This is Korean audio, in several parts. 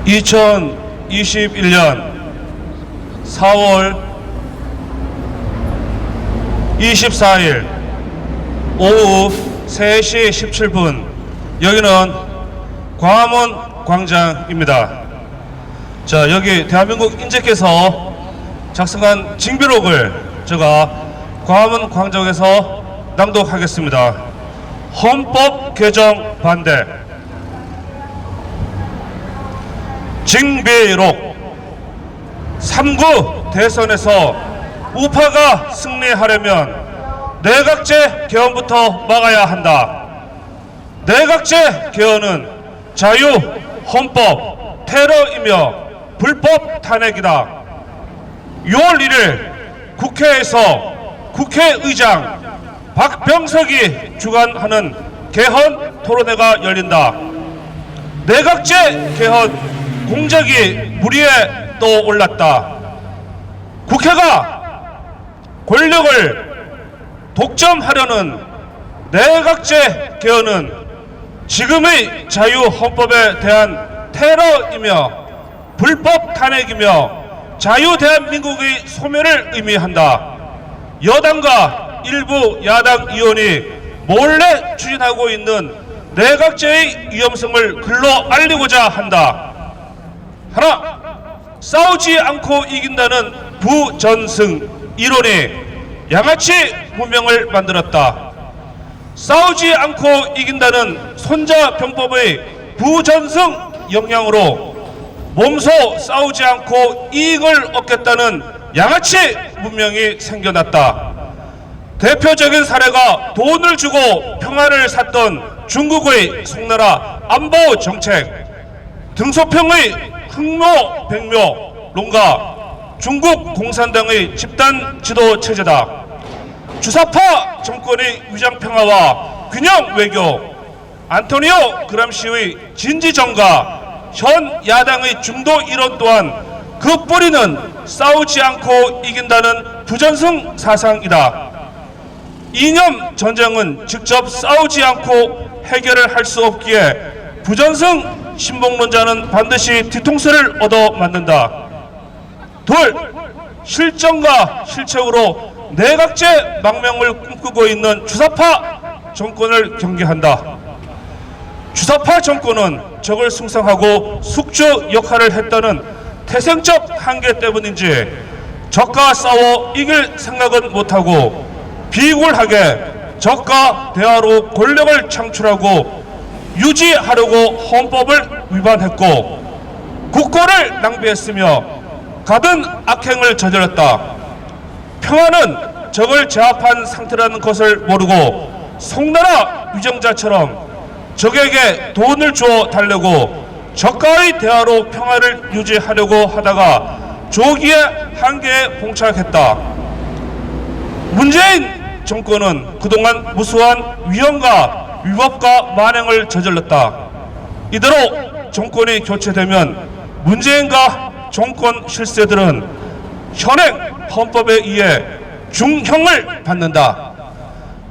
2021년 4월 24일 오후 3시 17분 여기는 광화문 광장입니다. 자, 여기 대한민국 인재께서 작성한 징비록을 제가 광화문 광장에서 낭독하겠습니다. 헌법 개정 반대. 징비록. 3구 대선에서 우파가 승리하려면 내각제 개헌부터 막아야 한다. 내각제 개헌은 자유, 헌법, 테러이며 불법 탄핵이다. 6월 1일 국회에서 국회의장 박병석이 주관하는 개헌 토론회가 열린다. 내각제 개헌 공작이 무리에 떠올랐다. 국회가 권력을 독점하려는 내각제 개헌은 지금의 자유헌법에 대한 테러이며 불법 탄핵이며 자유대한민국의 소멸을 의미한다. 여당과 일부 야당 의원이 몰래 추진하고 있는 내각제의 위험성을 글로 알리고자 한다. 하나, 싸우지 않고 이긴다는 부전승 이론이 양아치 문명을 만들었다. 싸우지 않고 이긴다는 손자병법의 부전승 영향으로 몸소 싸우지 않고 이익을 얻겠다는 양아치 문명이 생겨났다. 대표적인 사례가 돈을 주고 평화를 샀던 중국의 송나라 안보 정책, 등소평의 흑묘 백묘론과 중국 공산당의 집단 지도 체제다. 주사파 정권의 위장평화와 균형 외교, 안토니오 그람시의 진지정가, 현 야당의 중도 이론 또한 그 뿌리는 싸우지 않고 이긴다는 부전승 사상이다. 이념 전쟁은 직접 싸우지 않고 해결을 할 수 없기에 부전승 신봉론자는 반드시 뒤통수를 얻어맞는다. 둘, 실정과 실책으로 내각제 망명을 꿈꾸고 있는 주사파 정권을 경계한다. 주사파 정권은 적을 숭상하고 숙주 역할을 했다는 태생적 한계 때문인지 적과 싸워 이길 생각은 못하고 비굴하게 적과 대화로 권력을 창출하고 유지하려고 헌법을 위반했고 국고를 낭비했으며 가든 악행을 저질렀다. 평화는 적을 제압한 상태라는 것을 모르고 송나라 위정자처럼 적에게 돈을 주어 달래고 적과의 대화로 평화를 유지하려고 하다가 조기의 한계에 봉착했다. 문재인 정권은 그동안 무수한 위헌과 위법과 만행을 저질렀다. 이대로 정권이 교체되면 문재인과 정권 실세들은 현행 헌법에 의해 중형을 받는다.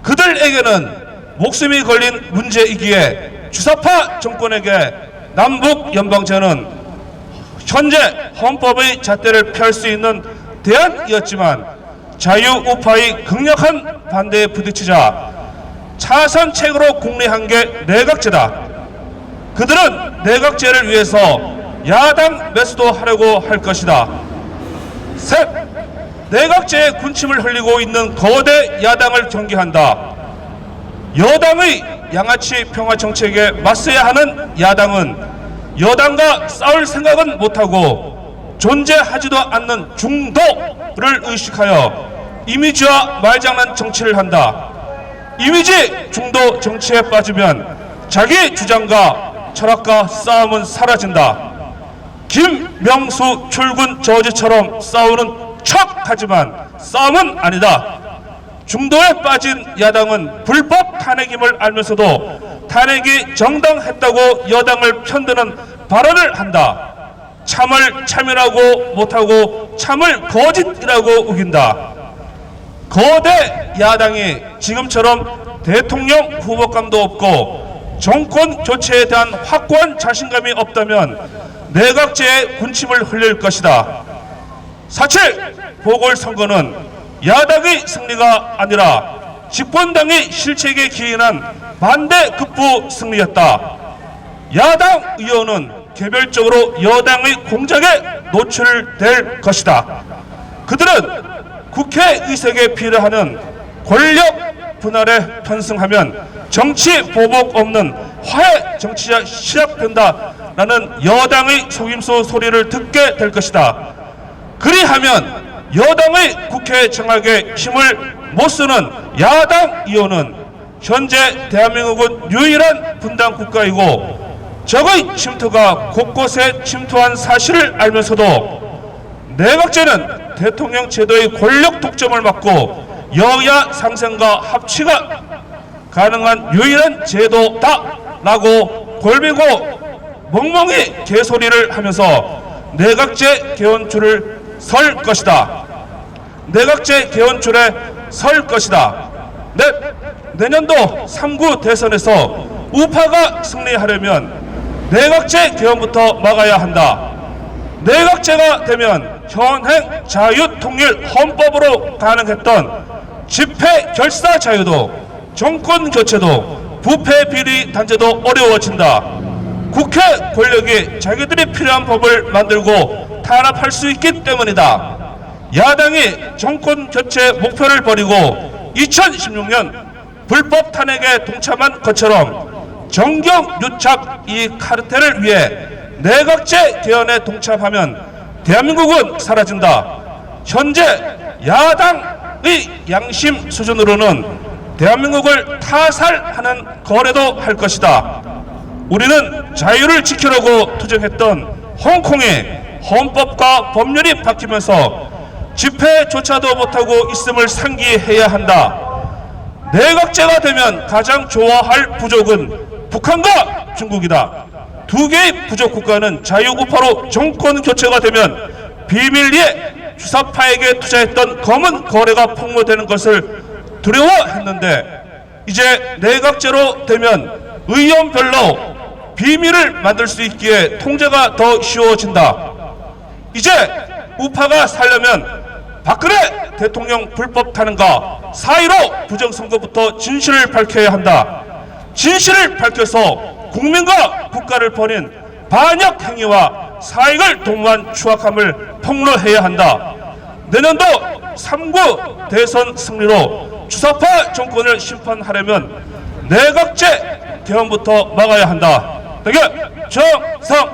그들에게는 목숨이 걸린 문제이기에 주사파 정권에게 남북 연방제는 현재 헌법의 잣대를 펼 수 있는 대안이었지만 자유우파의 강력한 반대에 부딪히자 차선책으로 공리한 게 내각제다. 그들은 내각제를 위해서 야당 매수도 하려고 할 것이다. 셋, 내각제에 군침을 흘리고 있는 거대 야당을 경계한다. 여당의 양아치 평화 정책에 맞서야 하는 야당은 여당과 싸울 생각은 못하고 존재하지도 않는 중도를 의식하여 이미지와 말장난 정치를 한다. 이미지 중도 정치에 빠지면 자기 주장과 철학과 싸움은 사라진다. 김명수 출근 저지처럼 싸우는 척하지만 싸움은 아니다. 중도에 빠진 야당은 불법 탄핵임을 알면서도 탄핵이 정당했다고 여당을 편드는 발언을 한다. 참을 참이라고 못하고 참을 거짓이라고 우긴다. 거대 야당이 지금처럼 대통령 후보감도 없고 정권 교체에 대한 확고한 자신감이 없다면 내각제의 군침을 흘릴 것이다. 4.7 보궐선거는 야당의 승리가 아니라 집권당의 실책에 기인한 반대급부 승리였다. 야당 의원은 개별적으로 여당의 공작에 노출될 것이다. 그들은 국회의석에 비례하는 권력 분할에 편승하면 정치 보복 없는 화해 정치가 시작된다라는 여당의 속임수 소리를 듣게 될 것이다. 그리하면 여당의 국회 정악에 힘을 못쓰는 야당 의원은 현재 대한민국은 유일한 분단 국가이고 적의 침투가 곳곳에 침투한 사실을 알면서도 내각제는 대통령 제도의 권력 독점을 막고 여야 상생과 합치가 가능한 유일한 제도다라고 골비고 멍멍이 개소리를 하면서 내각제 개헌줄을 설 것이다. 내각제 개헌줄에 설 것이다. 내년도 3구 대선에서 우파가 승리하려면 내각제 개헌부터 막아야 한다. 내각제가 되면 현행 자유통일 헌법으로 가능했던 집회 결사 자유도 정권 교체도 부패 비리 단죄도 어려워진다. 국회 권력이 자기들이 필요한 법을 만들고 탄압할 수 있기 때문이다. 야당이 정권 교체 목표를 버리고 2016년 불법 탄핵에 동참한 것처럼 정경유착 이 카르텔을 위해 내각제 개헌에 동참하면 대한민국은 사라진다. 현재 야당의 양심 수준으로는 대한민국을 타살하는 거래도 할 것이다. 우리는 자유를 지키려고 투쟁했던 홍콩의 헌법과 법률이 바뀌면서 집회조차도 못하고 있음을 상기해야 한다. 내각제가 되면 가장 좋아할 부족은 북한과 중국이다. 두 개의 부족 국가는 자유우파로 정권 교체가 되면 비밀리에 주사파에게 투자했던 검은 거래가 폭로되는 것을 두려워했는데 이제 내각제로 되면 의원별로 비밀을 만들 수 있기에 통제가 더 쉬워진다. 이제 우파가 살려면 박근혜 대통령 불법 탄핵과 4.15 부정선거부터 진실을 밝혀야 한다. 진실을 밝혀서 국민과 국가를 버린 반역 행위와 사익을 도모한 추악함을 폭로해야 한다. 내년도 3구 대선 승리로 주사파 정권을 심판하려면 내각제 개헌부터 막아야 한다. 정성